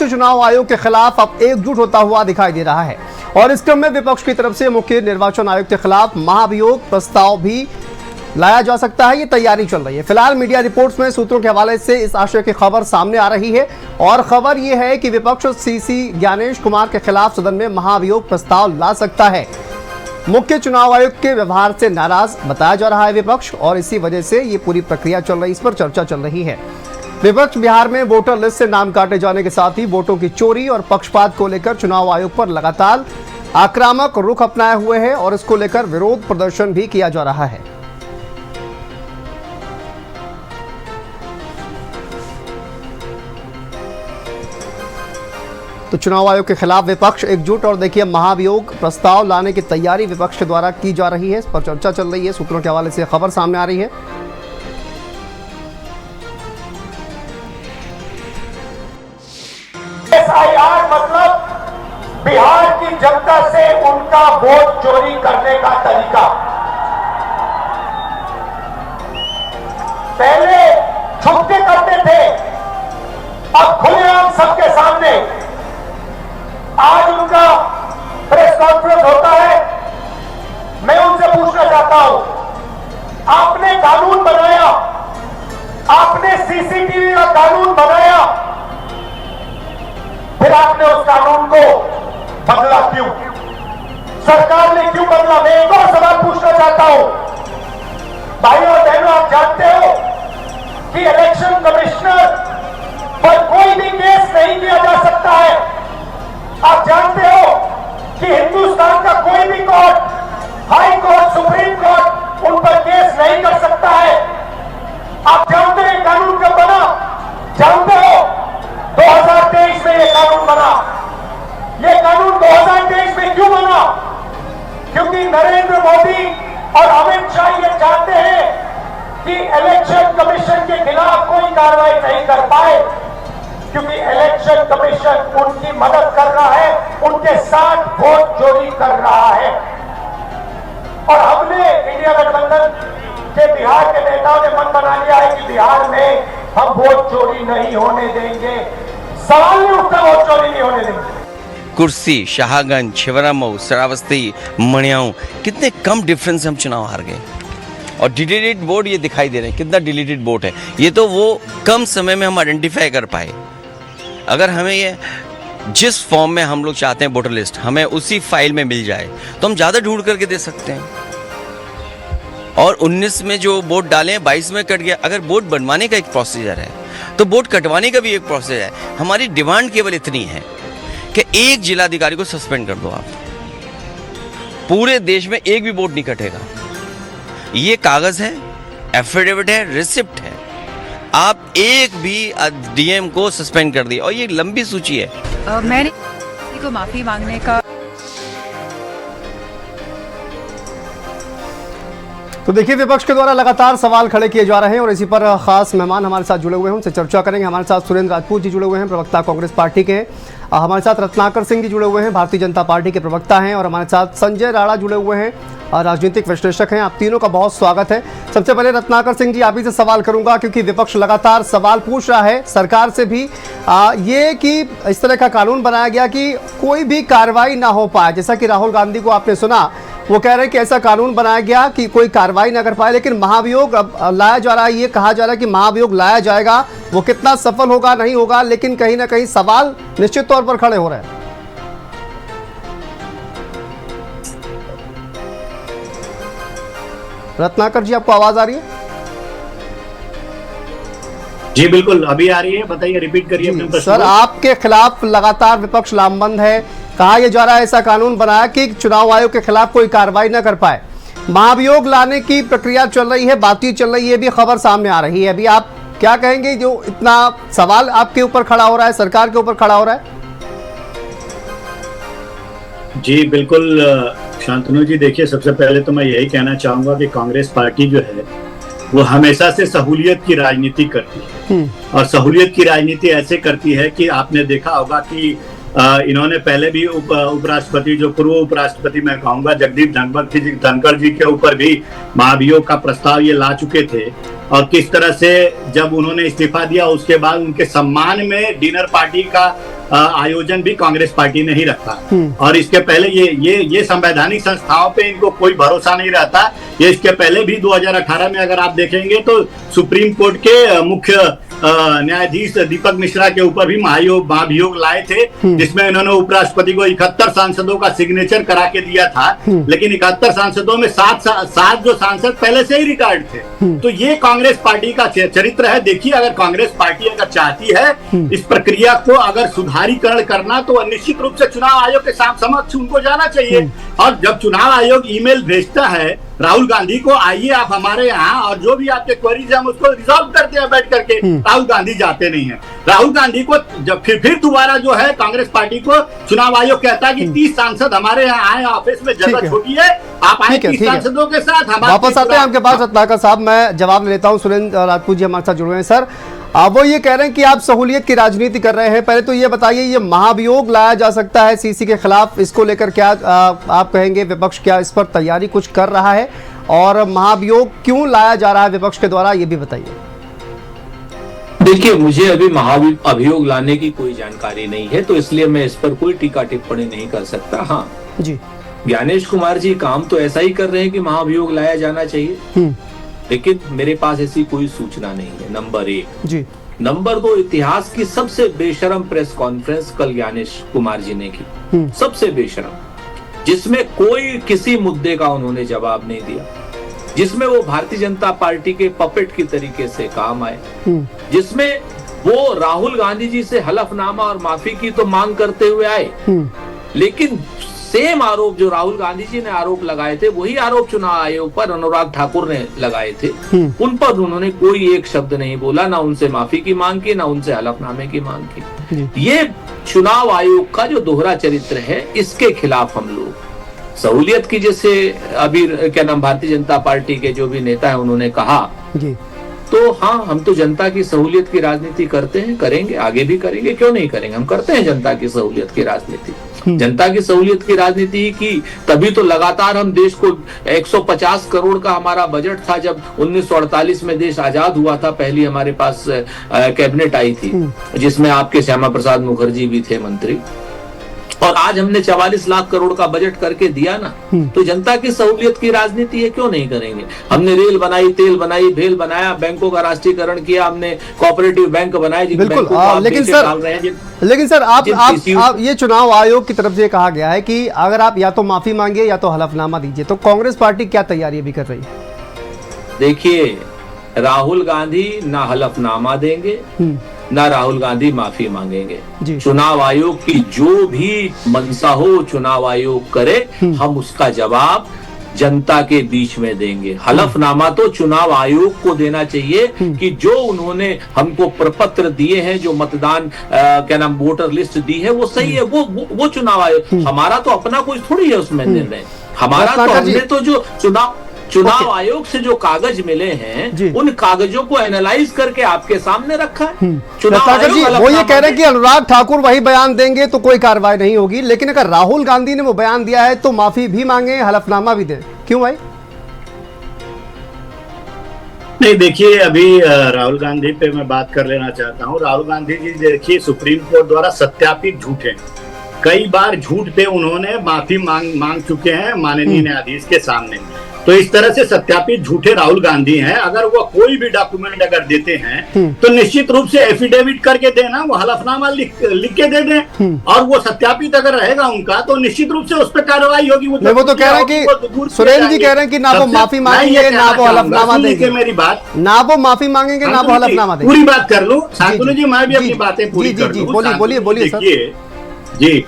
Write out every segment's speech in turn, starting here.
चुनाव आयोग के खिलाफ अब एकजुट होता हुआ दिखाई दे रहा है और इस क्रम में विपक्ष की तरफ से मुख्य निर्वाचन आयुक्त के खिलाफ महाभियोग प्रस्ताव भी लाया जा सकता है। ये तैयारी चल रही है। फिलहाल मीडिया रिपोर्ट्स में सूत्रों के हवाले से इस आशय की खबर सामने आ रही है और खबर यह है कि विपक्ष सीसी ज्ञानेश कुमार के खिलाफ सदन में महाभियोग प्रस्ताव ला सकता है। मुख्य चुनाव आयुक्त के व्यवहार से नाराज बताया जा रहा है विपक्ष और इसी वजह से ये पूरी प्रक्रिया चल रही, इस पर चर्चा चल रही है। विपक्ष बिहार में वोटर लिस्ट से नाम काटे जाने के साथ ही वोटों की चोरी और पक्षपात को लेकर चुनाव आयोग पर लगातार आक्रामक रुख अपनाए हुए है और इसको लेकर विरोध प्रदर्शन भी किया जा रहा है। तो चुनाव आयोग के खिलाफ विपक्ष एकजुट और देखिए महाभियोग प्रस्ताव लाने की तैयारी विपक्ष के द्वारा की जा रही है, इस पर चर्चा चल रही है। सूत्रों के हवाले से खबर सामने आ रही है। एसआईआर मतलब बिहार की जनता से उनका वोट चोरी करने का तरीका। पहले छुप के करते थे, अब खुलेआम सबके सामने। आज उनका प्रेस कॉन्फ्रेंस होता है। मैं उनसे पूछना चाहता हूं, आपने कानून बनाया, आपने सीसीटीवी का कानून बनाया, फिर आपने उस कानून को बदला क्यों? सरकार ने क्यों बदला? मैं एक और सवाल पूछना चाहता हूं। भाइयों और बहनों, आप जानते हो कि इलेक्शन कमिश्नर पर कोई भी केस नहीं किया जा सकता है। आप जानते हो कि हिंदुस्तान का कोई भी court, high court, supreme court उन पर केस नहीं कर सकता है। आप जानते हैं कानून कब बना? जानते हो 2023 में यह कानून बना। यह कानून 2023 में क्यों बना? क्योंकि नरेंद्र मोदी और अमित शाह ये चाहते हैं कि इलेक्शन कमीशन के खिलाफ कोई कार्रवाई नहीं कर पाए, क्योंकि इलेक्शन कमीशन उनकी मदद कर रहा है, उनके साथ वोट चोरी कर रहा है। और हमने इंडिया गठबंधन के बिहार के नेताओं ने मन बना लिया है कि बिहार में हम वोट चोरी नहीं होने देंगे। सवाल नहीं उठता, वोट चोरी नहीं होने देंगे। कुर्सी, शाहगंज, छिबरामऊ, श्रावस्ती, मणियाऊ, कितने कम डिफरेंस से हम चुनाव हार गए। और डिलीटेड वोट ये दिखाई दे रहे हैं, कितना डिलीटेड वोट है। ये तो वो कम समय में हम आइडेंटिफाई कर पाए। अगर हमें ये जिस फॉर्म में हम लोग चाहते हैं वोटर लिस्ट हमें उसी फाइल में मिल जाए तो हम ज़्यादा ढूंढ करके दे सकते हैं। और 19 में जो वोट डाले हैं 22 में कट गया। अगर वोट बनवाने का एक प्रोसीजर है तो वोट कटवाने का भी एक प्रोसीजर है। हमारी डिमांड केवल इतनी है कि एक जिलाधिकारी को सस्पेंड कर दो आप, पूरे देश में एक भी वोट नहीं कटेगा। ये कागज है, एफिडेविट है, रिसिप्ट है, आप एक भी डीएम को सस्पेंड कर दिया और ये लंबी सूची है। मैंने किसी को माफी मांगने का। तो देखिए विपक्ष के द्वारा लगातार सवाल खड़े किए जा रहे हैं और इसी पर खास मेहमान हमारे साथ जुड़े हुए हैं, उनसे चर्चा करेंगे। हमारे साथ सुरेंद्र राजपूत जी जुड़े हुए हैं, प्रवक्ता कांग्रेस पार्टी के। हमारे साथ रत्नाकर सिंह जी जुड़े हुए हैं, भारतीय जनता पार्टी के प्रवक्ता हैं। और हमारे साथ संजय राणा जुड़े हुए हैं, राजनीतिक विश्लेषक हैं। आप तीनों का बहुत स्वागत है। सबसे पहले रत्नाकर सिंह जी, आप ही से सवाल करूंगा क्योंकि विपक्ष लगातार सवाल पूछ रहा है सरकार से भी ये कि इस तरह का कानून बनाया गया कि कोई भी कार्रवाई ना हो पाए। जैसा कि राहुल गांधी को आपने सुना, वो कह रहे हैं कि ऐसा कानून बनाया गया कि कोई कार्रवाई ना कर पाए, लेकिन महाभियोग अब लाया जा रहा है। ये कहा जा रहा है कि महाभियोग लाया जाएगा, वो कितना सफल होगा नहीं होगा, लेकिन कहीं ना कहीं सवाल निश्चित तौर पर खड़े हो रहे हैं। रत्नाकर जी, आपको आवाज आ रही है? जी बिल्कुल, अभी आ रही है, बताइए, रिपीट करिए अपने प्रश्न। सर, आपके खिलाफ लगातार विपक्ष लामबंद है। कहा यह जा रहा है ऐसा कानून बनाया कि चुनाव आयोग के खिलाफ कोई कार्रवाई न कर पाए। महाभियोग लाने की प्रक्रिया चल रही है, बातचीत चल रही है, भी खबर सामने आ रही है। अभी आप क्या कहेंगे जो इतना सवाल आपके ऊपर खड़ा हो रहा है, सरकार के ऊपर खड़ा हो रहा है? जी बिल्कुल शांतनु जी, देखिए सबसे पहले तो मैं यही कहना चाहूंगा कि कांग्रेस पार्टी जो है वो हमेशा से सहूलियत की राजनीति करती है। और सहूलियत की राजनीति ऐसे करती है कि आपने देखा होगा कि इन्होंने पहले भी उपराष्ट्रपति, जो पूर्व उपराष्ट्रपति मैं कहूंगा जगदीप धनखड़ जी के ऊपर भी महाभियोग का प्रस्ताव ये ला चुके थे। और किस तरह से जब उन्होंने इस्तीफा दिया उसके बाद उनके सम्मान में डिनर पार्टी का आयोजन भी कांग्रेस पार्टी ने ही रखा। और इसके पहले ये संवैधानिक संस्थाओं पे इनको कोई भरोसा नहीं रहता। ये इसके पहले भी 2018 में अगर आप देखेंगे तो सुप्रीम कोर्ट के मुख्य न्यायाधीश दीपक मिश्रा के ऊपर भी महाभियोग लाए थे, जिसमें उन्होंने उपराष्ट्रपति को 71 सांसदों का सिग्नेचर करा के दिया था। लेकिन 71 सांसदों में 7 जो सांसद पहले से ही रिटायर्ड थे। तो ये कांग्रेस पार्टी का चरित्र है। देखिए, अगर कांग्रेस पार्टी अगर चाहती है इस प्रक्रिया को अगर सुधारीकरण करना, तो निश्चित रूप से चुनाव आयोग के समक्ष उनको जाना चाहिए। और जब चुनाव आयोग ईमेल भेजता है राहुल गांधी को, आइए आप हमारे यहाँ और जो भी आपके क्वेरीज हैं हम उसको रिजॉल्व करते हैं बैठ करके, राहुल गांधी जाते नहीं है। राहुल गांधी को जब फिर दोबारा जो है कांग्रेस पार्टी को चुनाव आयोग कहता है कि 30 सांसद हमारे यहाँ आए, ऑफिस में जगह छोटी है, आप आए 30 सांसदों के साथ। वापस आते हैं आपके पास रत्नाकर साहब, मैं जवाब लेता हूँ। सुरेंद्र राजपूत जी हमारे साथ जुड़ गए हैं। सर, वो ये कह रहे हैं कि आप सहूलियत की राजनीति कर रहे हैं। पहले तो ये बताइए, ये महाभियोग लाया जा सकता है सीसी के खिलाफ, इसको लेकर क्या आप कहेंगे? विपक्ष क्या इस पर तैयारी कुछ कर रहा है, और महाभियोग क्यों लाया जा रहा है विपक्ष के द्वारा, ये भी बताइए। देखिए, मुझे अभी महाअभियोग लाने की कोई जानकारी नहीं है, तो इसलिए मैं इस पर कोई टीका टिप्पणी नहीं कर सकता। हाँ जी, ज्ञानेश कुमार जी काम तो ऐसा ही कर रहे हैं कि महाअभियोग लाया जाना चाहिए, लेकिन मेरे पास ऐसी कोई सूचना नहीं है, नंबर 1 जी। नंबर 2, इतिहास की सबसे बेशरम प्रेस कॉन्फ्रेंस कल ज्ञानेश कुमार जी ने की, सबसे बेशरम, जिसमें कोई किसी मुद्दे का उन्होंने जवाब नहीं दिया, जिसमें वो भारतीय जनता पार्टी के पपेट की तरीके से काम आए, जिसमें वो राहुल गांधी जी से हलफनामा और माफी की तो मांग करते हुए आए, लेकिन सेम आरोप जो राहुल गांधी जी ने आरोप लगाए थे, वही आरोप चुनाव आयोग पर अनुराग ठाकुर ने लगाए थे। उन पर उन्होंने कोई एक शब्द नहीं बोला, ना उनसे माफी की मांग की, ना उनसे हलफनामे की मांग की। ये चुनाव आयोग का जो दोहरा चरित्र है, इसके खिलाफ हम लोग सहूलियत की, जैसे अभी क्या नाम भारतीय जनता पार्टी के जो भी नेता है उन्होंने कहा, तो हाँ, हम तो जनता की सहूलियत की राजनीति करते हैं, करेंगे, आगे भी करेंगे, क्यों नहीं करेंगे, हम करते हैं जनता की सहूलियत की राजनीति। जनता की सहूलियत की राजनीति की तभी तो लगातार हम देश को 150 करोड़ का हमारा बजट था जब 1948 में देश आजाद हुआ था, पहली हमारे पास कैबिनेट आई थी जिसमें आपके श्यामा प्रसाद मुखर्जी भी थे मंत्री, और आज हमने 44 लाख करोड़ का बजट करके दिया ना, तो जनता की सहूलियत की राजनीति है, क्यों नहीं करेंगे। हमने रेल बनाई, तेल बनाई, भेल बनाया, बैंकों का राष्ट्रीयकरण किया, हमने कोऑपरेटिव बैंक बनाए। बिल्कुल, लेकिन सर आप ये चुनाव आयोग की तरफ से कहा गया है कि अगर आप या तो माफी मांगिए या तो हलफनामा दीजिए, तो कांग्रेस पार्टी क्या तैयारी भी कर रही है? देखिए, राहुल गांधी ना हलफनामा देंगे, ना राहुल गांधी माफी मांगेंगे। चुनाव आयोग की जो भी मंशा हो चुनाव आयोग करे, हम उसका जवाब जनता के बीच में देंगे। हलफनामा तो चुनाव आयोग को देना चाहिए कि जो उन्होंने हमको प्रपत्र दिए हैं, जो मतदान क्या नाम वोटर लिस्ट दी है, वो सही है, वो चुनाव आयोग, हमारा तो अपना कोई थोड़ी है उसमें निर्णय। हमारा तो हमने तो जो चुनाव आयोग से जो कागज मिले हैं, उन कागजों को एनालाइज करके आपके सामने रखा है। चुनाव आयोग वो ये कह रहे हैं कि अनुराग ठाकुर वही बयान देंगे तो कोई कार्रवाई नहीं होगी, लेकिन अगर राहुल गांधी ने वो बयान दिया है तो माफी भी मांगे, हलफनामा भी दें, क्यों भाई? नहीं, देखिए, अभी राहुल गांधी पे मैं बात कर लेना चाहता हूँ। राहुल गांधी जी देखिए सुप्रीम कोर्ट द्वारा सत्यापित झूठ है, कई बार झूठ पे उन्होंने माफी मांग चुके हैं माननीय न्यायाधीश के सामने। तो इस तरह से सत्यापित झूठे राहुल गांधी हैं। अगर वो कोई भी डॉक्यूमेंट अगर देते हैं तो निश्चित रूप से एफिडेविट करके देना, वो हलफनामा लिख के दे दें, और वो सत्यापित अगर रहेगा उनका तो निश्चित रूप से उस पर कार्रवाई होगी। वो तो कह रहे हैं कि सुरेंद्र जी कह रहे हैं कि ना वो माफी मांगेंगे ना वो हलफनामा देंगे। मेरी बात, ना वो माफी मांगेंगे ना वो हलफनामा देंगे। पूरी बात कर लूं शांतनु जी, मैं भी अपनी बातें पूरी कर लूं। बोलिए सर। जी,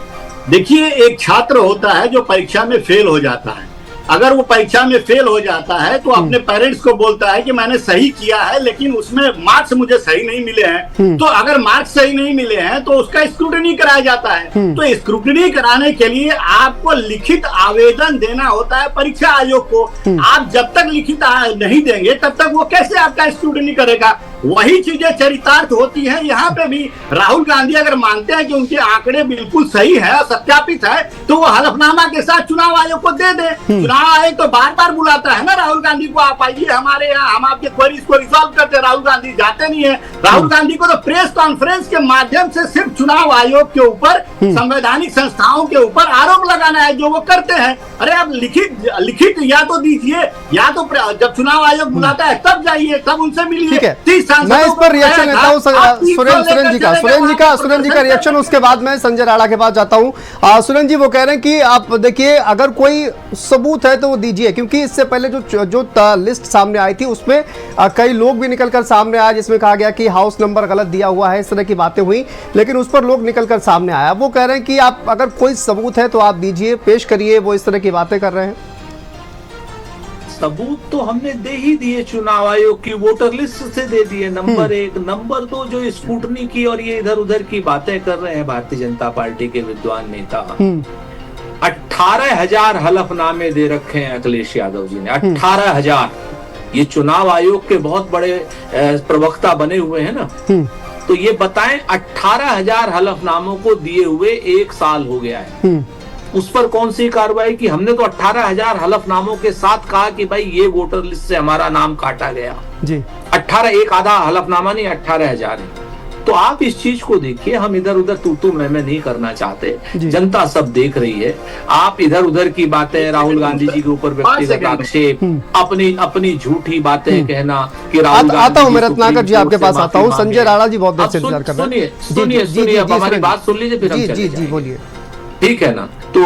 देखिए, एक छात्र होता है जो परीक्षा में फेल हो जाता है। अगर वो परीक्षा में फेल हो जाता है तो अपने पेरेंट्स को बोलता है कि मैंने सही किया है लेकिन उसमें मार्क्स मुझे सही नहीं मिले हैं। तो अगर मार्क्स सही नहीं मिले हैं तो उसका स्क्रूटनी कराया जाता है। तो स्क्रूटनी कराने के लिए आपको लिखित आवेदन देना होता है परीक्षा आयोग को। आप जब तक लिखित नहीं देंगे तब तक वो कैसे आपका स्क्रूटनी करेगा? वही चीजें चरितार्थ होती हैं। यहाँ पे भी राहुल गांधी अगर मानते हैं कि उनके आंकड़े बिल्कुल सही है और सत्यापित है तो वो हलफनामा के साथ चुनाव आयोग को दे दे। चुनाव आयोग तो बार बार बुलाता है ना राहुल गांधी को, आप आइए हमारे यहाँ, हम आपके क्वेरीज को रिजॉल्व करते हैं। राहुल गांधी जाते नहीं है। राहुल गांधी को तो प्रेस कॉन्फ्रेंस के माध्यम से सिर्फ चुनाव आयोग के ऊपर, संवैधानिक संस्थाओं के ऊपर आरोप लगाना है, जो वो करते हैं। अरे आप लिखित या तो दीजिए, या तो जब चुनाव आयोग बुलाता है तब जाइए, तब उनसे मिलिए। मैं इस पर रिएक्शन लेता हूं सुरेंद्र जी का रिएक्शन, उसके बाद मैं संजय राणा के पास जाता हूं। सुरेंद्र जी वो कह रहे हैं कि आप देखिए अगर कोई सबूत है तो वो दीजिए, क्योंकि इससे पहले जो लिस्ट सामने आई थी उसमें कई लोग भी निकलकर सामने आए जिसमें कहा गया कि हाउस नंबर गलत दिया हुआ है, इस तरह की बातें हुई, लेकिन उस पर लोग निकलकर सामने आया। वो कह रहे हैं कि आप अगर कोई सबूत है तो आप दीजिए, पेश करिए। वो इस तरह की बातें कर रहे हैं। सबूत तो हमने दे ही दिए, चुनाव आयोग की वोटर लिस्ट से दे दिए, नंबर 1। नंबर 2 जो स्कूटनी की और ये इधर उधर की बातें कर रहे हैं भारतीय जनता पार्टी के विद्वान नेता, 18,000 हलफनामे दे रखे हैं अखिलेश यादव जी ने। 18,000। ये चुनाव आयोग के बहुत बड़े प्रवक्ता बने हुए हैं ना, तो ये बताएं 18,000 हलफनामों को दिए हुए 1 साल हो गया है, उस पर कौन सी कार्रवाई की? हमने तो 18,000 हलफनामों के साथ कहा कि भाई ये वोटर लिस्ट से हमारा नाम काटा गया जी। 18, एक आधा हलफनामा नहीं, 18,000 है। तो आप इस चीज को देखिए, हम इधर उधर तू मैं नहीं करना चाहते, जनता सब देख रही है। आप इधर उधर की बातें, राहुल गांधी जी के ऊपर व्यक्तिगत आक्षेप, अपनी झूठी बातें कहना कि राहुल आता हूँ मैं रत्नाकर जी आपके पास आता हूँ। संजय राणा जी बहुत देर से इंतजार कर रहे हैं। सुनिए अब हमारी बात सुन लीजिए, फिर हम चले जी बोलिए। ठीक है ना। तो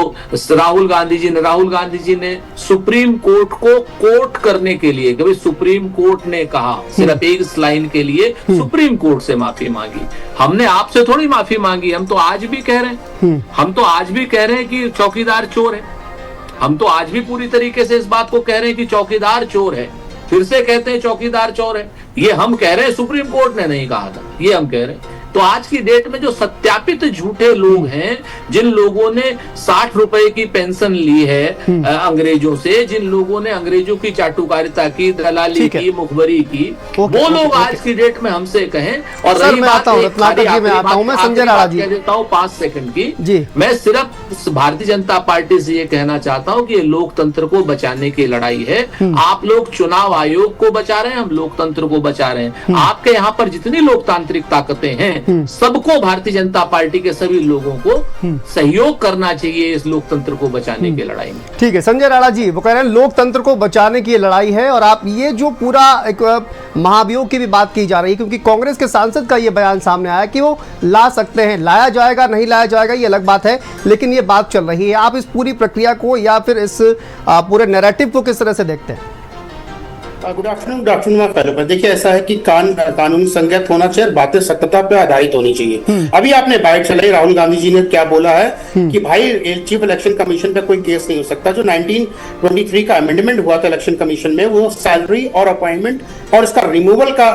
राहुल गांधी जी ने सुप्रीम कोर्ट को कोर्ट करने के लिए, कभी सुप्रीम कोर्ट ने कहा, सिर्फ एक लाइन के लिए सुप्रीम कोर्ट से माफी मांगी। हमने आपसे थोड़ी माफी मांगी, हम तो आज भी कह रहे हैं कि चौकीदार चोर है। हम तो आज भी पूरी तरीके से इस बात को कह रहे हैं कि चौकीदार चोर है। फिर से कहते हैं चौकीदार चोर है। ये हम कह रहे हैं, सुप्रीम कोर्ट ने नहीं कहा था, ये हम कह रहे हैं। तो आज की डेट में जो सत्यापित झूठे लोग हैं, जिन लोगों ने 60 रुपए की पेंशन ली है अंग्रेजों से, जिन लोगों ने अंग्रेजों की चाटुकारिता की, दलाली की, मुखबरी की, वो लोग आज की डेट में हमसे कहें। और रही बात मैं संजय राणा जी कह देता हूँ 5 सेकंड की, मैं सिर्फ भारतीय जनता पार्टी से ये कहना चाहता हूँ कि ये लोकतंत्र को बचाने की लड़ाई है। आप लोग चुनाव आयोग को बचा रहे हैं, हम लोकतंत्र को बचा रहे हैं। आपके यहाँ पर जितनी लोकतांत्रिक ताकतें हैं, सबको, भारतीय जनता पार्टी के सभी लोगों को सहयोग करना चाहिए इस लोकतंत्र को बचाने की लड़ाई में। ठीक है संजय राणा जी, वो कह रहे हैं लोकतंत्र को बचाने की लड़ाई है। और आप ये जो पूरा एक महाभियोग की भी बात की जा रही है, क्योंकि कांग्रेस के सांसद का ये बयान सामने आया कि वो ला सकते हैं, लाया जाएगा नहीं लाया जाएगा ये अलग बात है, लेकिन ये बात चल रही है। आप इस पूरी प्रक्रिया को या फिर इस पूरे नैरेटिव को किस तरह से देखते हैं? गुड आफ्टरनून पहले पर देखिए, ऐसा है कि कानूनी संगत होना चाहिए, बातें सत्यता पे आधारित होनी चाहिए। अभी आपने बाइट चलाई, राहुल गांधी जी ने क्या बोला है कि भाई चीफ इलेक्शन कमीशन पे कोई केस नहीं हो सकता। जो 1923 का अमेंडमेंट हुआ था इलेक्शन कमीशन में, वो सैलरी और अपॉइंटमेंट और इसका रिमूवल का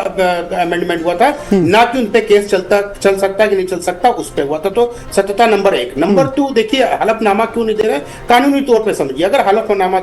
अमेंडमेंट हुआ था, ना कि उनपे केस चल सकता कि नहीं चल सकता उस पर हुआ था। तो सत्यता नंबर 1। नंबर 2, देखिए हलफनामा क्यों नहीं दे रहे, कानूनी तौर पर समझिए। अगर हलफनामा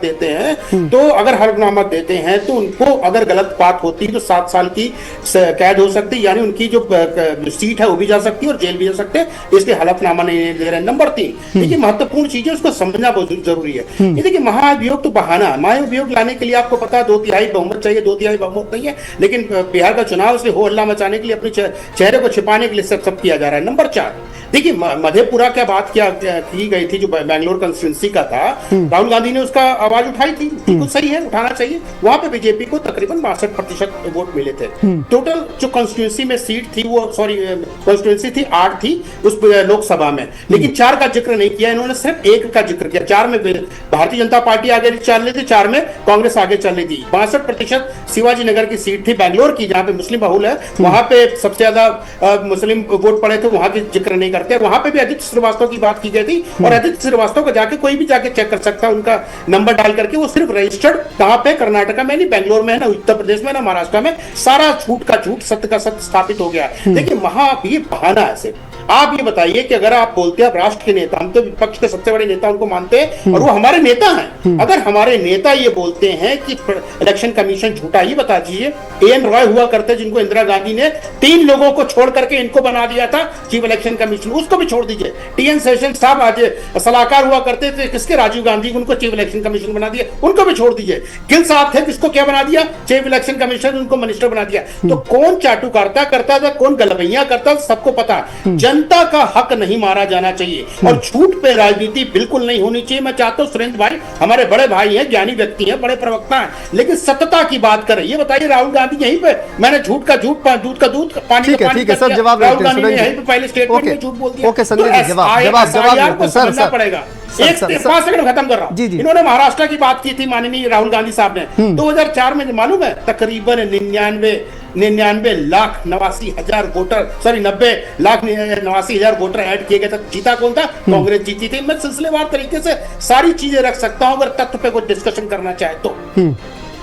देते हैं तो को अगर गलत बात होती तो 7 साल की कैद हो सकती, यानी उनकी जो सीट है वो भी जा सकती है और जेल भी जा सकते हैं, इसलिए हलफनामा नहीं दे रहे हैं। नंबर 3, देखिए महत्वपूर्ण चीज है, उसको समझना बहुत जरूरी है। ये देखिए महाभियोग तो बहाना है। महाभियोग लाने के लिए आपको पता है 2/3 बहुमत चाहिए, 2/3 बहुमत नहीं है, लेकिन बिहार का चुनाव से हो हल्ला मचाने के लिए, अपने चेहरे को छिपाने के लिए सब किया जा रहा है। नंबर 4, देखिए मधेपुरा क्या बात की गई थी, जो बैंगलोर कंस्टिट्यूंसी का था, राहुल गांधी ने उसका आवाज उठाई थी, बिल्कुल सही है, उठाना चाहिए। वहां पे बीजेपी को तकरीबन 62% वोट मिले थे। टोटल जो कॉन्स्टिट्यूंसी में सीट थी, वो कॉन्स्टिट्यूंसी थी 8 थी उस लोकसभा में, लेकिन 4 का जिक्र नहीं किया इन्होंने, सिर्फ 1 का जिक्र किया। 4 में भारतीय जनता पार्टी आगे चल रही थी, 4 में कांग्रेस आगे चल रही थी। 62% शिवाजी नगर की सीट थी बैंगलोर की, जहां पे मुस्लिम बहुल है, वहां पे सबसे ज्यादा मुस्लिम वोट पड़े थे, वहां के जिक्र नहीं करते। वहां पे भी आदित्य श्रीवास्तव की बात की गई थी, और आदित्य श्रीवास्तव को जाके कोई भी जाके चेक कर सकता है, उनका नंबर डाल करके। वो सिर्फ रजिस्टर्ड कहां पे, कर्नाटका में नहीं, बैंगलोर में, ना उत्तर प्रदेश में, ना महाराष्ट्र में। सारा झूठ का झूठ, सत्य का सत्य स्थापित हो गया। देखिए ये बहाना है सिर्फ। आप ये बताइए कि अगर आप बोलते हैं आप राष्ट्र के नेता, हम तो विपक्ष के सबसे बड़े नेता उनको मानते हैं और वो हमारे नेता हैं, अगर हमारे नेता ये बोलते हैं कि इलेक्शन कमीशन झूठा, ही बता दीजिए एन रॉय हुआ करते जिनको इंदिरा गांधी ने 3 लोगों को छोड़ करके इनको बना दिया था चीफ इलेक्शन कमीशन, उसको भी छोड़ दीजिए। टीएन सेशन साहब आज सलाहकार हुआ करते थे किसके, राजीव गांधी, उनको चीफ इलेक्शन कमीशन बना दिया, उनको भी छोड़ दीजिए। गिल साहब थे, किसको क्या बना दिया, चीफ इलेक्शन कमीशन, उनको मिनिस्टर बना दिया। तो कौन चाटुकारिता करता था, कौन गलबैया करता था, सबको पता है। जनता का हक नहीं मारा जाना चाहिए और झूठ पे राजनीति बिल्कुल नहीं होनी चाहिए। मैं चाहता हूं सुरेंद्र भाई हमारे बड़े भाई हैं, ज्ञानी व्यक्ति हैं, बड़े प्रवक्ता हैं, लेकिन सत्यता की बात करें। ये बताइए राहुल गांधी यहीं पे मैंने झूठ का झूठ, दूध का दूध, पानी का पानी, ठीक है सर, जवाब राहुल गांधी ने यहीं पे पहले स्टेटमेंट में झूठ बोल दिया। ओके संजय जी, जवाब को समझना पड़ेगा। 5 सेकंड खत्म कर रहा हूं। इन्होंने महाराष्ट्र की बात की थी माननीय राहुल गांधी साहब ने 2004 में, मालूम है तकरीबन 90,89,80,000 वोटर, सॉरी 90,89,000 वोटर ऐड किए गए थे। जीता कौन था? कांग्रेस जीती थी। मैं सिलसिलेवार तरीके से सारी चीजें रख सकता हूं अगर तथ्य पे कुछ डिस्कशन करना चाहे तो।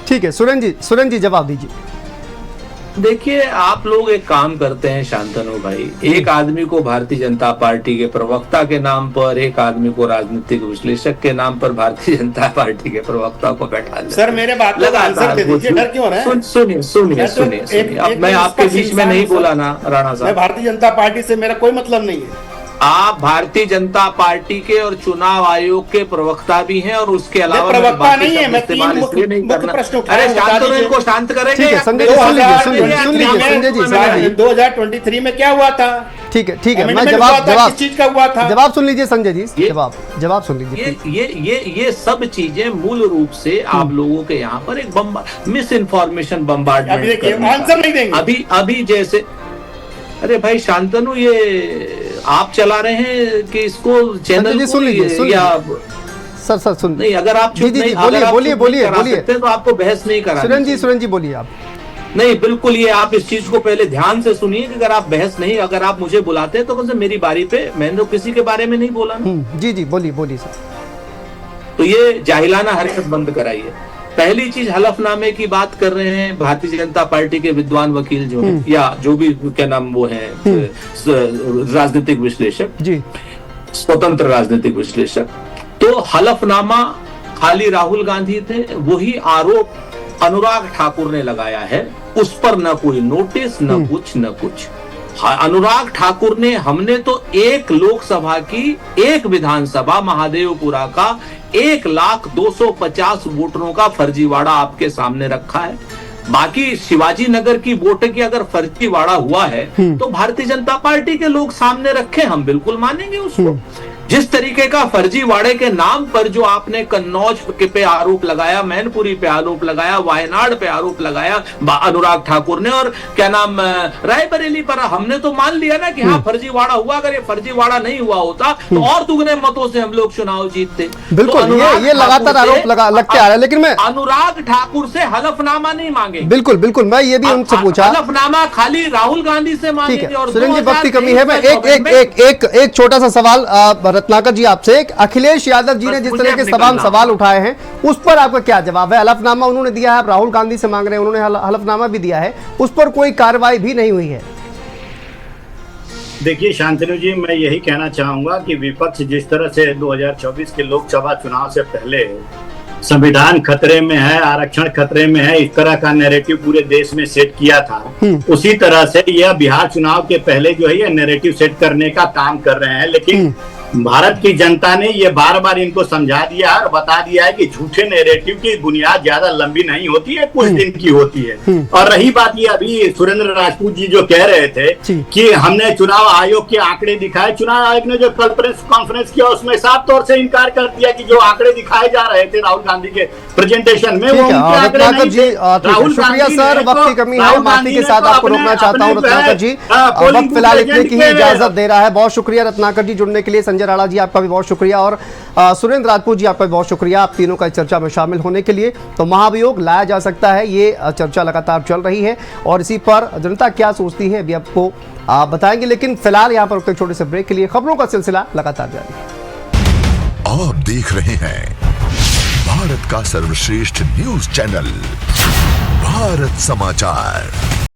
ठीक है सुरेंद्र जी जवाब दीजिए। देखिए, आप लोग एक काम करते हैं शांतनु भाई, एक आदमी को भारतीय जनता पार्टी के प्रवक्ता के नाम पर, एक आदमी को राजनीतिक विश्लेषक के नाम पर भारतीय जनता पार्टी के प्रवक्ता को बैठा दिया। सर मेरे बात का आंसर दे दीजिए, डर क्यों रहे हैं? सुनिए, अब मैं आपके बीच में नहीं बोला ना राणा साहब। भारतीय जनता पार्टी से मेरा कोई मतलब नहीं है। आप भारतीय जनता पार्टी के और चुनाव आयोग के प्रवक्ता भी हैं और उसके अलावा प्रवक्ता नहीं है, मैं 3 मुख्य प्रश्न उठाया। अरे शांत को शांत करेंगे। 2023 में क्या हुआ था? ठीक है मैं किस चीज का हुआ था? जवाब सुन लीजिए संजय जी, जवाब सुन लीजिए। ये सब चीजें मूल रूप से आप लोगों के यहाँ पर एक मिस इन्फॉर्मेशन बम्बार्डमेंट, आंसर नहीं देंगे अभी जैसे। अरे भाई शांतनु, ये आप चला रहे हैं कि इसको चैनल सुन लीजिए सर सुन नहीं, अगर आप बोलिए तो आपको बहस नहीं करा। सुरेंद्र जी बोलिए आप। नहीं बिल्कुल, ये आप इस चीज को पहले ध्यान से सुनिए कि अगर आप बहस नहीं, अगर आप मुझे बुलाते हैं तो कम से मेरी बारी पे, मैंने तो किसी के बारे में नहीं बोला ना। जी बोलिए सर। तो ये जाहिलाना हरकत बंद कराइए। पहली चीज, हलफनामे की बात कर रहे हैं भारतीय जनता पार्टी के विद्वान वकील जो हैं या जो भी क्या नाम वो हैं, राजनीतिक विश्लेषक जी, स्वतंत्र राजनीतिक विश्लेषक। तो हलफनामा खाली राहुल गांधी थे, वही आरोप अनुराग ठाकुर ने लगाया है, उस पर न कोई नोटिस न कुछ। अनुराग ठाकुर ने, हमने तो एक लोकसभा की, एक विधानसभा महादेवपुरा का 1,02,50 वोटरों का फर्जीवाड़ा आपके सामने रखा है। बाकी शिवाजी नगर की वोट की अगर फर्जीवाड़ा हुआ है तो भारतीय जनता पार्टी के लोग सामने रखे, हम बिल्कुल मानेंगे उसको। जिस तरीके का फर्जीवाड़े के नाम पर जो आपने कन्नौज पे आरोप लगाया, मैनपुरी पे आरोप लगाया, वायनाड पे आरोप लगाया अनुराग ठाकुर ने, और क्या नाम रायबरेली पर, हमने तो मान लिया ना कि हाँ फर्जीवाड़ा हुआ। अगर ये फर्जीवाड़ा नहीं हुआ होता तो और दुगने मतों से हम लोग चुनाव जीतते। बिल्कुल, तो ये लगातार आरोप लगते आ रहा है, लेकिन मैं अनुराग ठाकुर से हलफनामा नहीं मांगे। बिल्कुल मैं ये भी उनसे पूछा, हलफनामा खाली राहुल गांधी से मांगेंगे। और सुरेंद्र जी वक्त की कमी है, मैं एक छोटा सा सवाल रत्नाकर जी आपसे, अखिलेश यादव जी ने जिस तरह के तमाम सवाल उठाए हैं उस पर आपका क्या जवाब है? हलफनामा उन्होंने दिया है, आप राहुल गांधी से मांग रहे हैं, उन्होंने हलफनामा भी दिया है, उस पर कोई कार्रवाई भी नहीं हुई है। देखिए शांतनु जी, मैं यही कहना चाहूंगा कि विपक्ष जिस तरह से 2024 के लोकसभा चुनाव से पहले संविधान खतरे में है, आरक्षण खतरे में है, इस तरह का नैरेटिव पूरे देश में सेट किया था, उसी तरह से यह बिहार चुनाव के पहले जो है यह नैरेटिव सेट करने का काम कर रहे हैं। लेकिन भारत की जनता ने ये बार बार इनको समझा दिया और बता दिया है कि झूठे नैरेटिव की बुनियाद ज्यादा लंबी नहीं होती है, कुछ दिन की होती है। और रही बात ये, अभी सुरेंद्र राजपूत जी जो कह रहे थे कि हमने चुनाव आयोग के आंकड़े दिखाए, चुनाव आयोग ने जो कल प्रेस कॉन्फ्रेंस किया उसमें साफ तौर से इनकार कर दिया कि जो आंकड़े दिखाए जा रहे थे राहुल गांधी के प्रेजेंटेशन में वो उनके आंकड़े नहीं थे। राहुल शुक्रिया सर, वक्त की कमी है, माफी के साथ आपको रोकना चाहता हूँ रत्नाकर जी, वक्त फिलहाल इतने की ही इजाजत दे रहा है। बहुत शुक्रिया रत्नाकर जी जुड़ने के लिए, संजय राणा जी आपका भी बहुत शुक्रिया, और सुरेंद्र राजपूत जी आपका भी बहुत शुक्रिया आप तीनों का इस चर्चा में शामिल होने के लिए। तो महाभियोग लाया जा सकता है, ये चर्चा लगातार चल रही है और इसी पर जनता क्या सोचती है अभी आपको बताएंगे, लेकिन फिलहाल यहाँ पर छोटे से ब्रेक के लिए खबरों का सिलसिला लगातार जारी है। आप देख रहे हैं भारत का सर्वश्रेष्ठ न्यूज चैनल भारत समाचार।